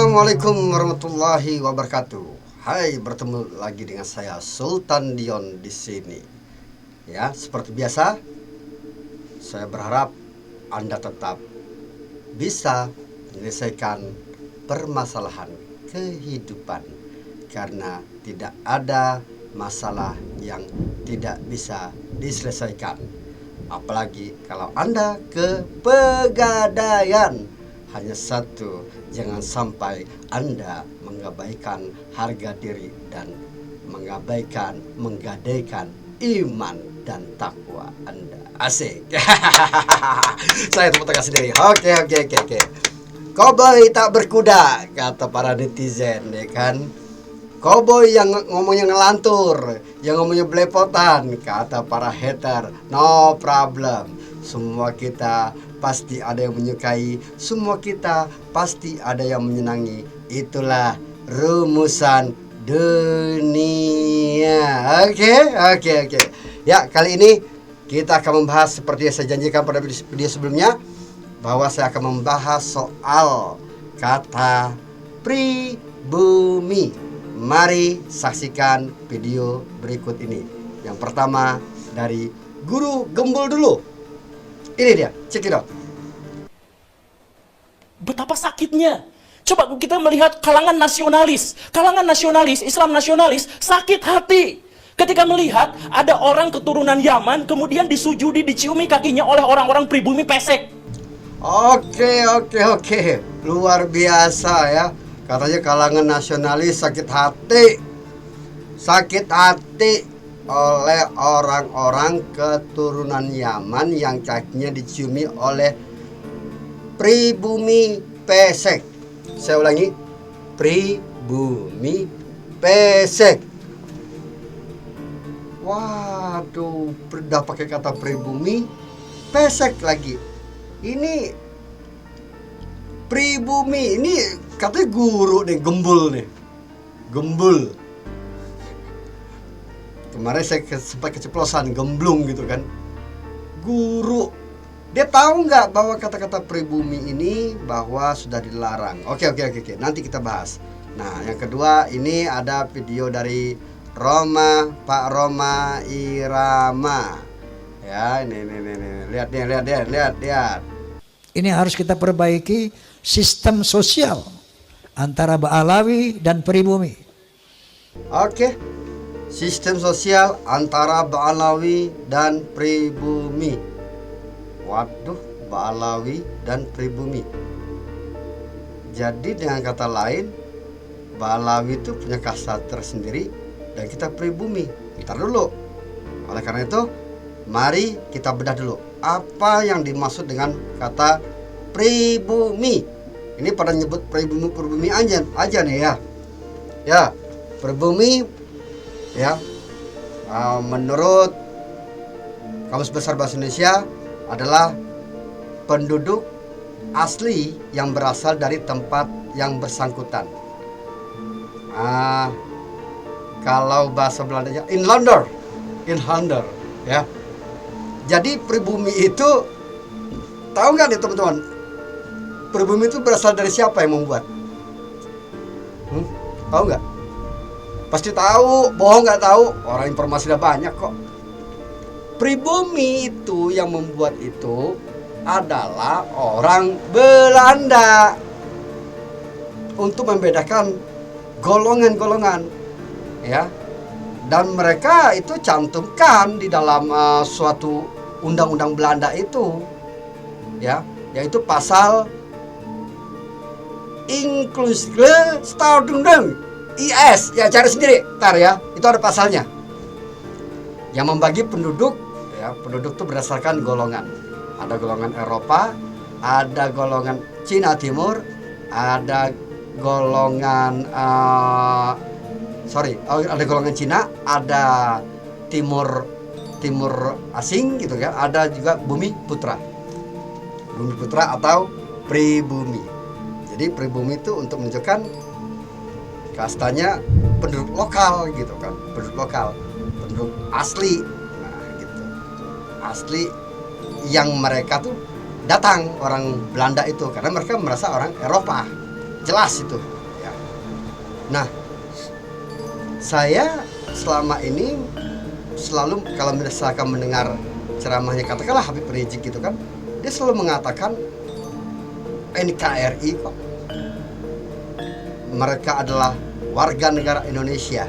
Assalamualaikum warahmatullahi wabarakatuh. Hai, bertemu lagi dengan saya Sultan Dion di sini. Ya, seperti biasa, saya berharap Anda tetap bisa menyelesaikan permasalahan kehidupan, karena tidak ada masalah yang tidak bisa diselesaikan. Apalagi kalau Anda kepegadaian. Hanya satu, jangan sampai Anda mengabaikan harga diri dan menggadaikan iman dan takwa Anda. Asik. Saya tepuk tangan sendiri. Oke. Koboi tak berkuda, kata para netizen, ya kan? Koboi yang ngomongnya ngelantur, yang ngomongnya belepotan, kata para hater. No problem. Semua kita pasti ada yang menyukai, semua kita pasti ada yang menyenangi. Itulah rumusan dunia. Oke. Ya, kali ini kita akan membahas seperti yang saya janjikan pada video sebelumnya, bahwa saya akan membahas soal kata pribumi. Mari saksikan video berikut ini. Yang pertama dari Guru Gembul dulu. Ini dia, check it out. Betapa sakitnya. Coba kita melihat kalangan nasionalis, Islam nasionalis, sakit hati ketika melihat ada orang keturunan Yaman kemudian disujudi, diciumi kakinya oleh orang-orang pribumi pesek. Oke. Luar biasa ya. Katanya kalangan nasionalis sakit hati oleh orang-orang keturunan Yaman yang kakinya diciumi oleh pribumi pesek. Saya ulangi, pribumi pesek. Waduh, udah pakai kata pribumi pesek lagi. Ini pribumi, ini katanya guru nih, Gembul. Kemarin saya sempat keceplosan, gemblung gitu kan. Guru, dia tahu nggak bahwa kata-kata pribumi ini bahwa sudah dilarang? Oke. Nanti kita bahas. Nah, yang kedua ini ada video dari Pak Roma Irama. Ya, ini. Lihat. Ini harus kita perbaiki sistem sosial antara Ba'alawi dan pribumi. Oke. Sistem sosial antara Ba'alawi dan pribumi. Waduh, Ba'alawi dan pribumi. Jadi dengan kata lain, Ba'alawi itu punya kasta tersendiri dan kita pribumi. Ntar dulu. Oleh karena itu, mari kita bedah dulu. Apa yang dimaksud dengan kata pribumi? Ini pada nyebut pribumi aja nih ya. Ya, pribumi ya, menurut Kamus Besar Bahasa Indonesia adalah penduduk asli yang berasal dari tempat yang bersangkutan. Kalau bahasa Belandanya inlander ya. Jadi pribumi itu, tahu nggak nih teman-teman, pribumi itu berasal dari siapa yang membuat? Tahu nggak? Pasti tahu, bohong nggak tahu, orang informasi udah banyak kok. Pribumi itu yang membuat itu adalah orang Belanda untuk membedakan golongan-golongan, ya. Dan mereka itu cantumkan di dalam suatu undang-undang Belanda itu, ya, yaitu pasal Inklusle Staatundung. IS, ya cari sendiri, ntar ya, itu ada pasalnya yang membagi penduduk, ya, penduduk itu berdasarkan golongan. Ada golongan Eropa, ada golongan Cina Timur, ada golongan ada golongan Cina, ada timur asing gitu kan, ada juga bumi putra atau pribumi. Jadi pribumi itu untuk menunjukkan kastanya penduduk lokal gitu kan, penduduk asli. Nah, gitu. Asli yang mereka tuh datang orang Belanda itu karena mereka merasa orang Eropa. Jelas itu. Nah, saya selama ini selalu kalau misalkan mendengar ceramahnya katakanlah Habib Rizik gitu kan, dia selalu mengatakan NKRI kok, mereka adalah warga negara Indonesia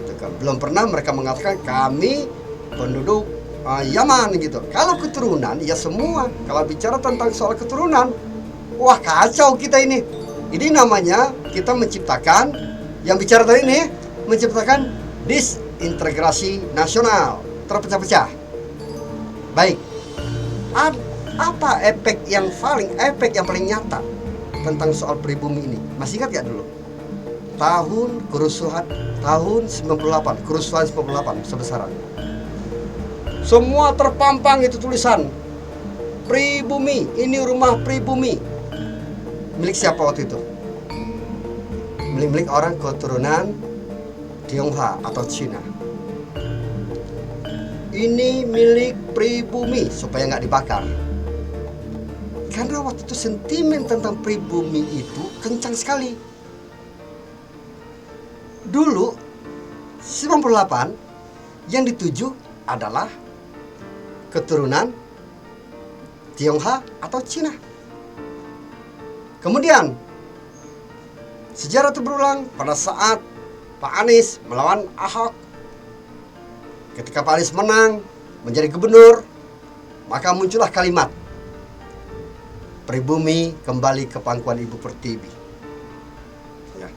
gitu kan. Belum pernah mereka mengatakan kami penduduk Yaman gitu. Kalau keturunan ya semua, kalau bicara tentang soal keturunan, wah kacau kita ini. Ini namanya kita menciptakan, yang bicara tadi ini, menciptakan disintegrasi nasional, terpecah-pecah. Baik, apa efek yang paling nyata tentang soal pribumi ini? Masih ingat gak dulu? Tahun 98, kerusuhan 98 sebesaran. Semua terpampang itu tulisan pribumi, ini rumah pribumi. Milik siapa waktu itu? Milik orang keturunan Tionghoa atau Cina. Ini milik pribumi supaya nggak dibakar. Karena waktu itu sentimen tentang pribumi itu kencang sekali. Dulu 98 yang dituju adalah keturunan Tionghoa atau Cina. Kemudian sejarah itu berulang pada saat Pak Anies melawan Ahok. Ketika Pak Anies menang menjadi gubernur, maka muncullah kalimat pribumi kembali ke pangkuan Ibu Pertiwi. Ya.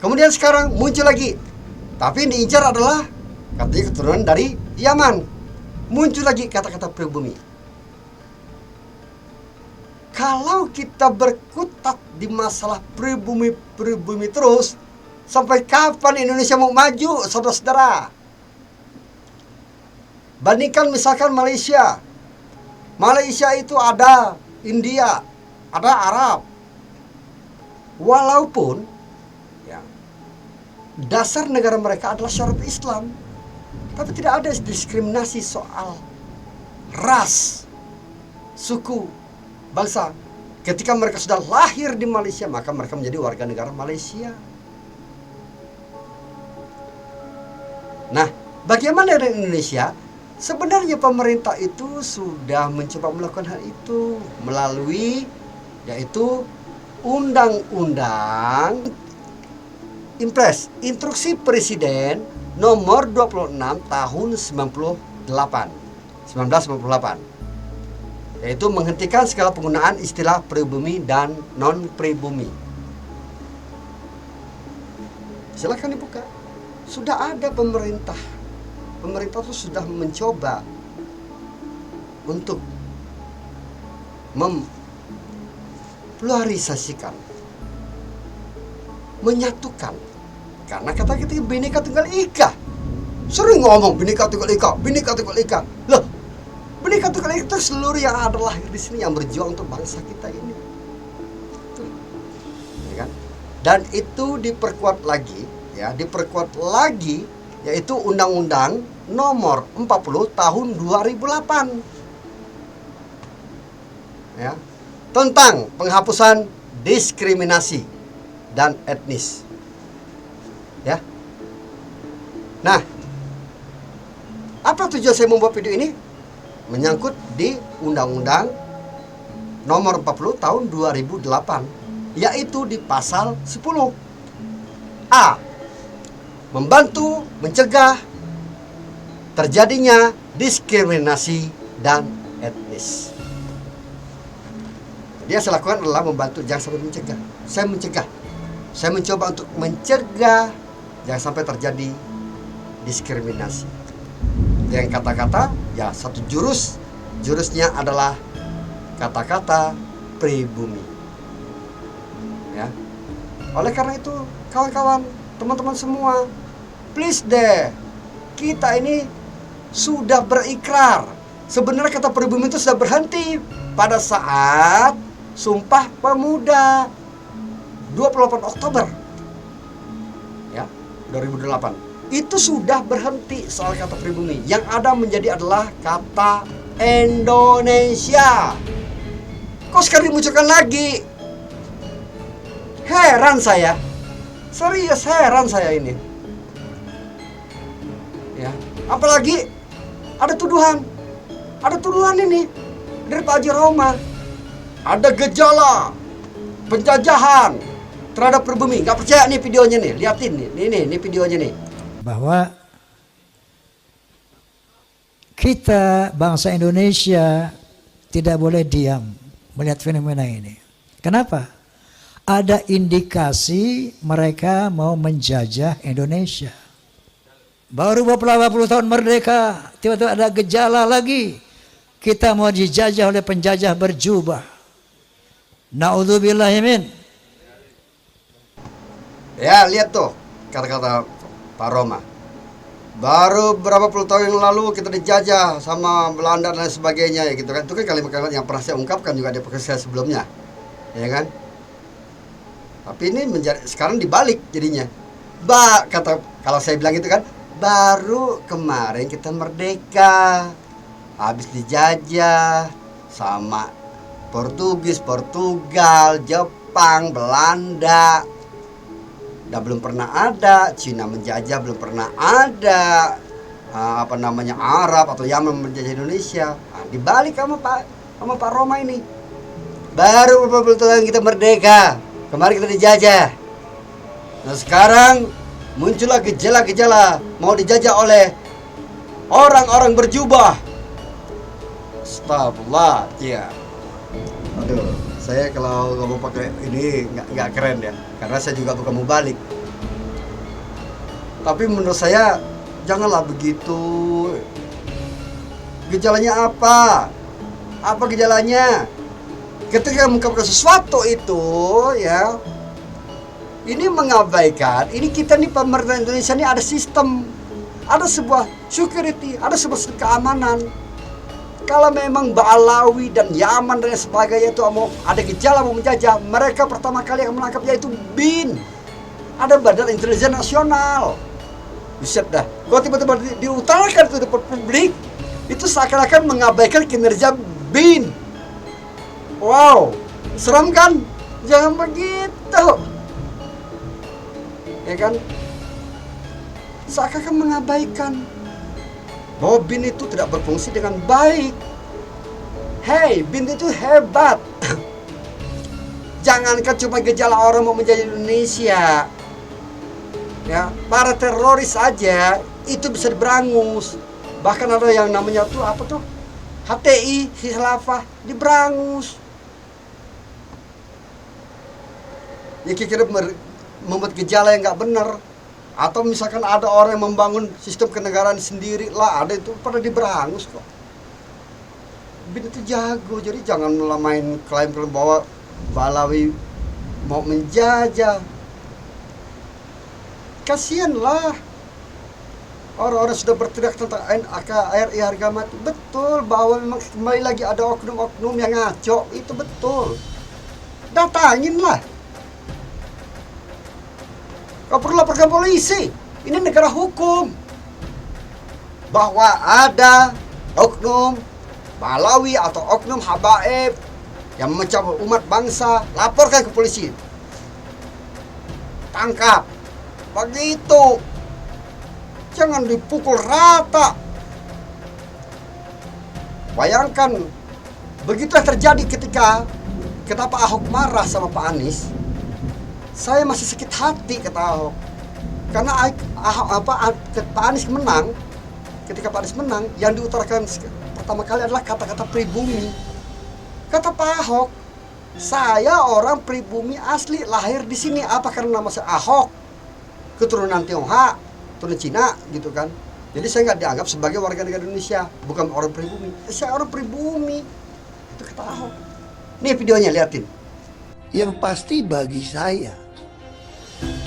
Kemudian sekarang muncul lagi, tapi yang diincar adalah katanya keturunan dari Yaman. Muncul lagi kata-kata pribumi. Kalau kita berkutat di masalah pribumi terus, sampai kapan Indonesia mau maju, saudara-saudara? Bandingkan misalkan Malaysia. Malaysia itu ada India, ada Arab. Walaupun ya, dasar negara mereka adalah syariat Islam, tapi tidak ada diskriminasi soal ras, suku, bangsa. Ketika mereka sudah lahir di Malaysia, maka mereka menjadi warga negara Malaysia. Nah, bagaimana dengan Indonesia? Sebenarnya pemerintah itu sudah mencoba melakukan hal itu melalui yaitu Undang-Undang Impres, Instruksi Presiden nomor 26 tahun 1998, yaitu menghentikan segala penggunaan istilah pribumi dan non-pribumi. Silakan dibuka. Sudah ada pemerintah itu sudah mencoba untuk mempluralisasikan, menyatukan. Karena kata kita Bhinneka Tunggal Ika. Sering ngomong Bhinneka Tunggal Ika, Bhinneka Tunggal Ika. Loh, Bhinneka Tunggal Ika itu seluruh yang ada lahir di sini yang berjuang untuk bangsa kita ini. Ya kan? Dan itu diperkuat lagi, yaitu Undang-Undang nomor 40 tahun 2008. Ya, tentang penghapusan diskriminasi dan etnis. Ya. Nah, apa tujuan saya membuat video ini? Menyangkut di Undang-Undang nomor 40 tahun 2008, yaitu di pasal 10 A, membantu mencegah terjadinya diskriminasi dan etnis. Dia saya lakukan adalah membantu, jangan sampai mencegah. Saya mencoba untuk mencegah jangan sampai terjadi diskriminasi. Dengan kata-kata, ya satu jurusnya adalah kata-kata pribumi. Ya. Oleh karena itu, kawan-kawan, teman-teman semua, please deh, kita ini sudah berikrar. Sebenarnya kata pribumi itu sudah berhenti pada saat Sumpah Pemuda 28 Oktober ya 2008. Itu sudah berhenti soal kata pribumi. Yang ada menjadi adalah kata Indonesia. Kok sekarang dimunculkan lagi? Heran saya. Serius heran saya ini. Ya, apalagi ada tuduhan ini dari Pak Haji Roma. Ada gejala penjajahan terhadap pribumi. Nggak percaya nih videonya nih, liatin nih, ini videonya nih. Bahwa kita bangsa Indonesia tidak boleh diam melihat fenomena ini. Kenapa? Ada indikasi mereka mau menjajah Indonesia. Baru beberapa puluh tahun merdeka, tiba-tiba ada gejala lagi. Kita mau dijajah oleh penjajah berjubah. Na'udzubillahimin. Ya, lihat tuh kata-kata Pak Roma. Baru berapa puluh tahun yang lalu kita dijajah sama Belanda dan sebagainya ya gitu kan. Itu kan kalimat-kalimat yang pernah saya ungkapkan juga di podcast saya sebelumnya. Ya kan? Tapi ini sekarang dibalik jadinya. Kata kalau saya bilang gitu kan, baru kemarin kita merdeka. Habis dijajah sama Portugis, Portugal, Jepang, Belanda. Dan belum pernah ada Cina menjajah, belum pernah ada Arab atau Yaman menjajah Indonesia. Dibalik sama Pak Roma ini. Baru beberapa tahun kita merdeka, kemarin kita dijajah. Nah sekarang muncullah gejala-gejala mau dijajah oleh orang-orang berjubah. Astagfirullah, ya. Aduh, saya kalau ngomong pakai ini nggak keren ya, karena saya juga bukan mubalik. Tapi menurut saya janganlah begitu. Gejalanya apa? Apa gejalanya? Ketika mengungkapkan sesuatu itu, ya, ini mengabaikan. Ini kita nih pemerintah Indonesia ini ada sistem, ada sebuah security, ada sebuah keamanan. Kalau memang Ba'alawi dan Yaman dan sebagainya itu mau ada gejala mau menjajah, mereka pertama kali yang menangkapnya itu BIN. Ada Badan Intelijen Nasional. Buset dah. Kalau tiba-tiba diutarakan itu di publik, itu seakan-akan mengabaikan kinerja BIN. Wow, serem kan? Jangan begitu. Ya kan? Seakan-akan mengabaikan bahwa BIN itu tidak berfungsi dengan baik. Hey, BIN itu hebat. Jangankan cuma gejala orang mau menjadi Indonesia. Ya, para teroris aja itu bisa diberangus. Bahkan ada yang namanya tuh apa tuh? HTI, Khilafah, diberangus. Ya kira-kira membuat gejala yang nggak benar. Atau misalkan ada orang yang membangun sistem kenegaraan sendiri lah, ada itu pada diberangus kok. BIN itu jago, jadi jangan main klaim-klaim bahwa Ba'alawi mau menjajah. Kasianlah orang-orang sudah berteriak tentang NKRI harga mati. Betul bahwa memang kembali lagi ada oknum-oknum yang ngaco, itu betul. Datanginlah. Kau perlu laporkan polisi. Ini negara hukum. Bahwa ada oknum Ba'alawi atau oknum habaib yang memecah umat bangsa, laporkan ke polisi. Tangkap. Begitu. Jangan dipukul rata. Bayangkan begitu yang terjadi ketika kenapa Ahok marah sama Pak Anies. Saya masih sakit hati kata Ahok. Karena Pak Anies menang. Ketika Pak Anies menang, yang diutarakan pertama kali adalah kata-kata pribumi. Kata Pak Ahok, saya orang pribumi asli, lahir di sini. Apa karena nama saya Ahok? Keturunan Tionghoa, keturunan Cina gitu kan. Jadi saya nggak dianggap sebagai warga negara Indonesia, bukan orang pribumi. Saya orang pribumi. Itu kata Ahok. Nih videonya, liatin. Yang pasti bagi saya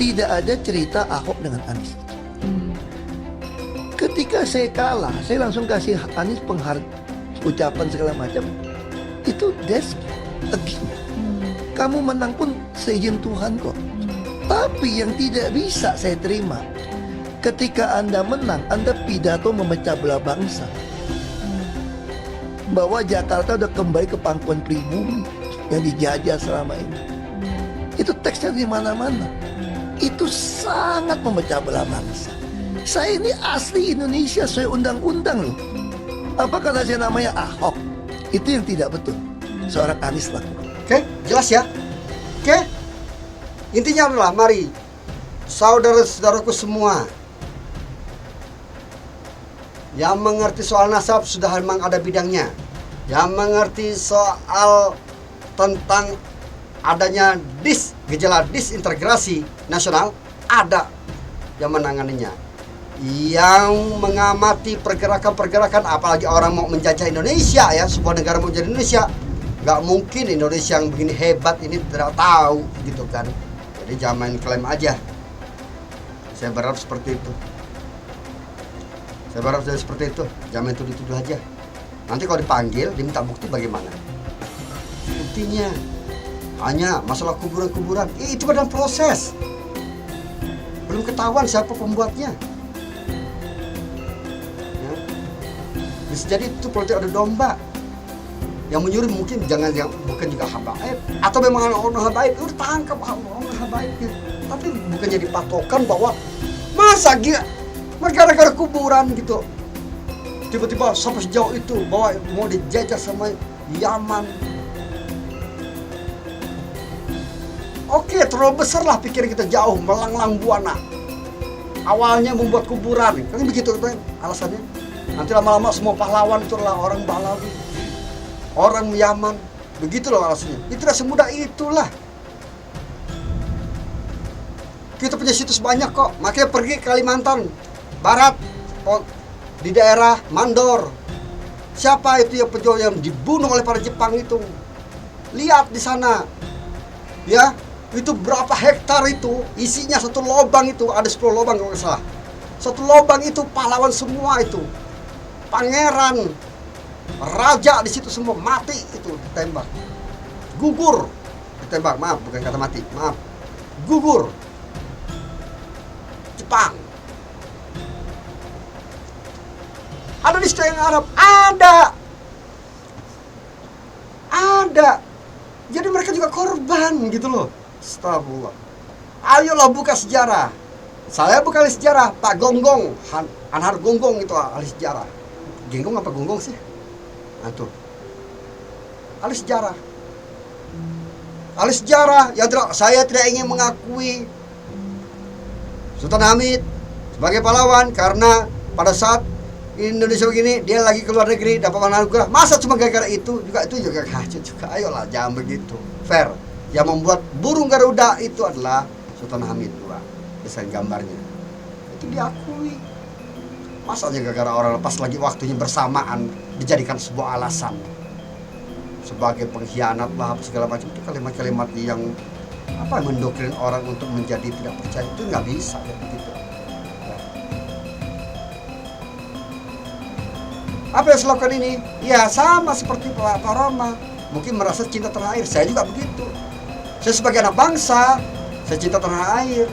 tidak ada cerita Ahok dengan Anies. Ketika saya kalah, saya langsung kasih Anies ucapan segala macam. Itu again. Kamu menang pun seizin Tuhan kok. Tapi yang tidak bisa saya terima, ketika Anda menang, Anda pidato memecah belah bangsa. Bahwa Jakarta udah kembali ke pangkuan pribumi yang dijajah selama ini. Itu teksnya di mana-mana. itu sangat memecah belah bangsa. Saya ini asli Indonesia sesuai undang-undang loh. Apa kata saya namanya Ahok? Itu yang tidak betul. Seorang Anies lakukan. Oke, jelas ya. Oke. Intinya adalah mari saudara-saudaraku semua yang mengerti soal nasab sudah memang ada bidangnya. Yang mengerti soal tentang adanya gejala disintegrasi nasional ada yang menanganinya. Yang mengamati pergerakan-pergerakan, apalagi orang mau menjajah Indonesia ya, sebuah negara mau jadi Indonesia, nggak mungkin Indonesia yang begini hebat ini tidak tahu gitu kan. Jadi jangan main klaim aja. Saya berharap seperti itu. Saya berharap saya seperti itu. Jangan main tuduh-tuduh aja. Nanti kalau dipanggil diminta bukti bagaimana? Buktinya hanya masalah kuburan-kuburan. Itu dalam proses. Belum ketahuan siapa pembuatnya. Ya. Bisa jadi itu politik ada domba. Yang menyuruh mungkin bukan juga habaib, atau memang orang habaib itu tangkap orang habaibnya. Tapi bukan jadi patokan bahwa masa gila gara-gara kuburan gitu. Tiba-tiba sampai sejauh itu bahwa mau dijajah sama Yaman. Oke, terlalu besar lah pikiran kita jauh, melanglang buana. Awalnya membuat kuburan, kan begitu kan alasannya. Nanti lama-lama semua pahlawan itu adalah orang Balawi, orang Yaman. Begitu loh alasannya. Itu tidak semudah itulah. Kita punya situs banyak kok. Makanya pergi ke Kalimantan Barat, di daerah Mandor. Siapa itu yang pejuang yang dibunuh oleh para Jepang itu? Lihat di sana. Ya, itu berapa hektar itu, isinya satu lubang itu, ada 10 lubang kalau nggak salah. Satu lubang itu pahlawan semua itu. Pangeran, raja di situ semua mati itu ditembak. Gugur. Ditembak, maaf, bukan kata mati, maaf. Gugur. Jepang. Ada di Selayang Arab, ada. Jadi mereka juga korban gitu loh. Astagfirullah. Ayolah buka sejarah. Saya bukan ahli sejarah, Pak Gonggong, Anhar Gonggong itu ahli sejarah. Genggong apa Gonggong sih? Nah tuh. Ahli sejarah. Ahli sejarah yang saya tidak ingin mengakui Sultan Hamid sebagai pahlawan karena pada saat Indonesia begini dia lagi keluar negeri dapat anugerah. Masa cuma gara-gara itu juga hajat juga. Ayolah jangan begitu. Fair. Yang membuat burung Garuda itu adalah Sultan Hamid II. Desain gambarnya. Itu diakui. Masa aja gara-gara orang lepas lagi waktunya bersamaan dijadikan sebuah alasan sebagai pengkhianat lah apa segala macam. Itu kalimat-kalimat yang mendoktrin orang untuk menjadi tidak percaya itu nggak bisa ya begitu. Apa yang saya lakukan ini? Ya sama seperti Pak Roma. Mungkin merasa cinta tanah air. Saya juga begitu. Saya sebagai anak bangsa, saya cinta tanah air.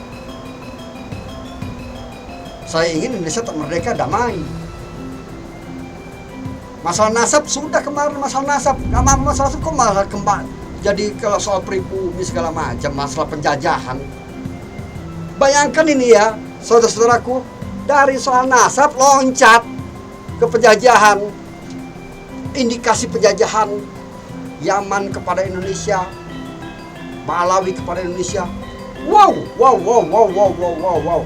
Saya ingin Indonesia merdeka damai. Masalah nasab sudah kemarin, masalah nasab. Masalah nasab kok malah kembali. Jadi kalau soal pribumi segala macam, masalah penjajahan. Bayangkan ini ya, saudara-saudaraku, dari soal nasab loncat ke penjajahan, indikasi penjajahan Yaman kepada Indonesia, Balawi kepada Indonesia. Wow.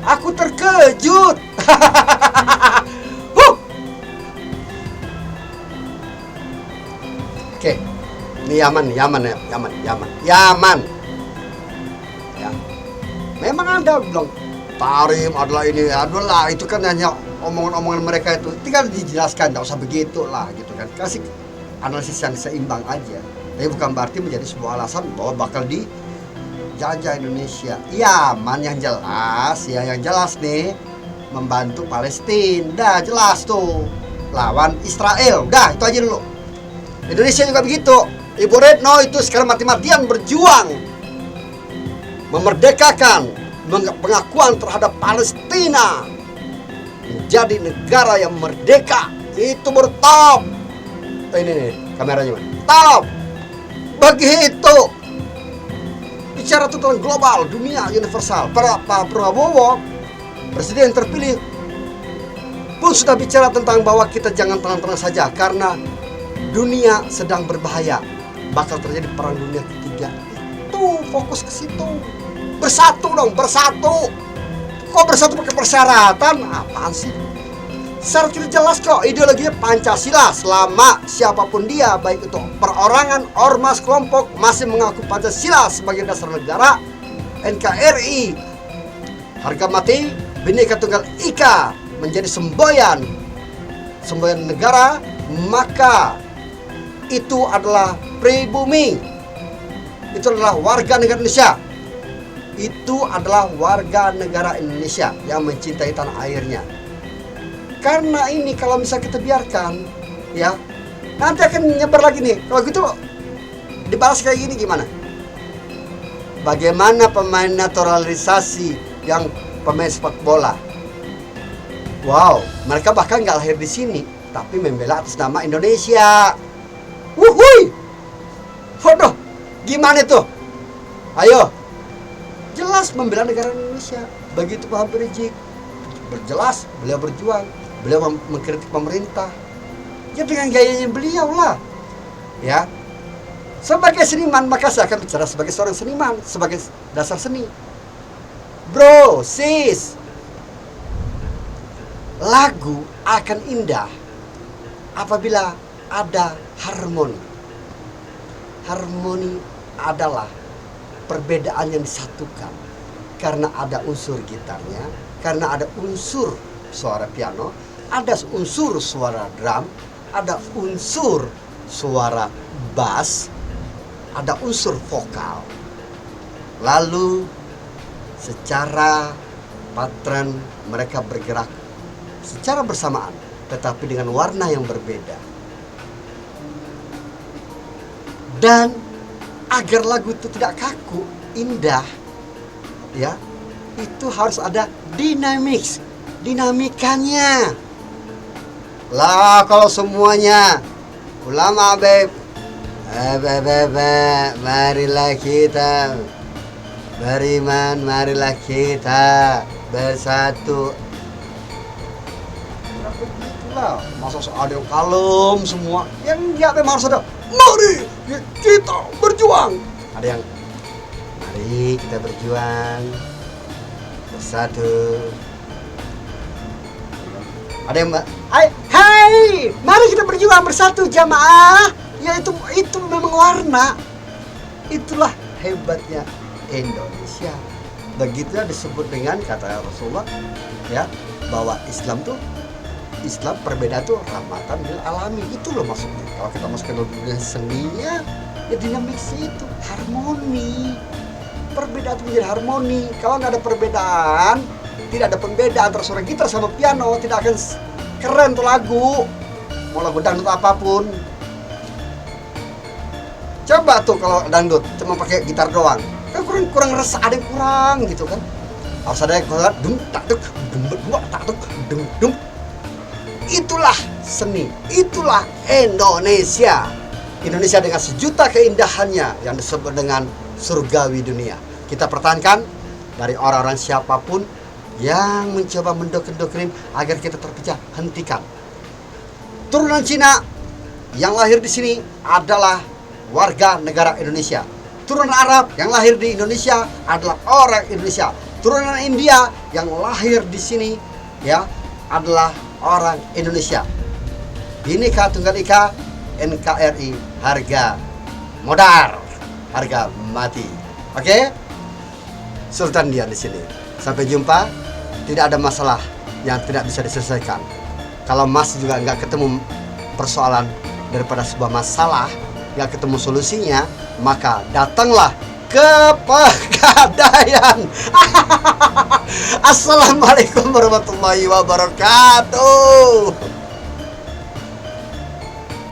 Aku terkejut. Oke, ini Yaman. Ya. Memang ada bilang Tarim adalah ini, adalah itu kan hanya omongan-omongan mereka itu. Tinggal dijelaskan, tidak usah begitu lah gitu kan. Kasih analisis yang seimbang aja. Tapi bukan berarti menjadi sebuah alasan bahwa bakal dijajah Indonesia. Yaman yang jelas, ya yang jelas nih membantu Palestina. Dah jelas tuh. Lawan Israel. Dah itu aja dulu. Indonesia juga begitu. Ibu Retno itu sekarang mati-matian berjuang memerdekakan pengakuan terhadap Palestina menjadi negara yang merdeka. Itu bertop. Ini nih kameranya, top. Begitu. bicara tentang global, dunia universal. Pak Prabowo, presiden terpilih, pun sudah bicara tentang bahwa kita jangan tenang-tenang saja karena dunia sedang berbahaya, bakal terjadi perang dunia ketiga. Itu fokus ke situ. Bersatu dong, bersatu. Kok bersatu pakai persyaratan? Apaan sih? Secara tidak jelas kok, ideologinya Pancasila. Selama siapapun dia, baik itu perorangan, ormas, kelompok, masih mengaku Pancasila sebagai dasar negara, NKRI, harga mati, Bhinneka Tunggal Ika menjadi semboyan negara, maka itu adalah pribumi. Itu adalah warga negara Indonesia. Itu adalah warga negara Indonesia yang mencintai tanah airnya. Karena ini kalau misalnya kita biarkan, ya, nanti akan nyebar lagi nih. Kalau gitu dibalas kayak gini gimana? Bagaimana pemain naturalisasi yang pemain sepak bola? Wow, mereka bahkan nggak lahir di sini, tapi membela atas nama Indonesia. Wuhui, waduh, gimana tuh? Ayo, jelas membela negara Indonesia. Begitu Pak Habib Rizik, berjelas beliau berjuang. Beliau mengkritik pemerintah, ya dengan gayanya beliau lah, ya. Sebagai seniman, maka saya akan bicara sebagai seorang seniman, sebagai dasar seni. Bro, sis, lagu akan indah apabila ada harmoni. Harmoni adalah perbedaan yang disatukan karena ada unsur gitarnya, karena ada unsur suara piano, ada unsur suara drum, ada unsur suara bass, ada unsur vokal. Lalu secara patron mereka bergerak secara bersamaan, tetapi dengan warna yang berbeda. Dan agar lagu itu tidak kaku, indah, ya, itu harus ada dinamikanya. Lah kalau semuanya ulama marilah kita beriman, marilah kita bersatu. Begitulah, masa ada yang kalem semua. Yang enggak memang harus ada, mari kita berjuang. Ada yang, mari kita berjuang bersatu. Ada yang, hai, mari kita berjuang bersatu jamaah. Ya itu memang warna. Itulah hebatnya Indonesia. Begitulah disebut dengan kata Rasulullah, ya, bahwa Islam perbedaan tuh rahmatan lil alamin. Itu loh maksudnya. Kalau kita masuk ke dunia seninya, ya dinamik itu harmoni. Perbedaan itu menjadi harmoni. Kalau nggak ada perbedaan, tidak ada pembeda antara suara gitar sama piano, tidak akan keren tuh lagu. Mau lagu dangdut apapun. Coba tuh kalau dangdut cuma pakai gitar doang, kan kurang resah, ada yang kurang gitu kan. Harus ada yang kurang, dum. Itulah seni, itulah Indonesia. Indonesia dengan sejuta keindahannya yang disebut dengan surgawi dunia. Kita pertahankan dari orang-orang siapapun yang mencoba mendoktrin agar kita terpecah, hentikan. Turunan Cina yang lahir di sini adalah warga negara Indonesia. Turunan Arab yang lahir di Indonesia adalah orang Indonesia. Turunan India yang lahir di sini, ya, adalah orang Indonesia. Bhinneka Tunggal Ika, NKRI, harga modal, harga mati. Oke? Sultan Dian di sini. Sampai jumpa. Tidak ada masalah yang tidak bisa diselesaikan. Kalau masih juga nggak ketemu persoalan daripada sebuah masalah, nggak ketemu solusinya, maka datanglah ke Pegadaian. Assalamualaikum warahmatullahi wabarakatuh.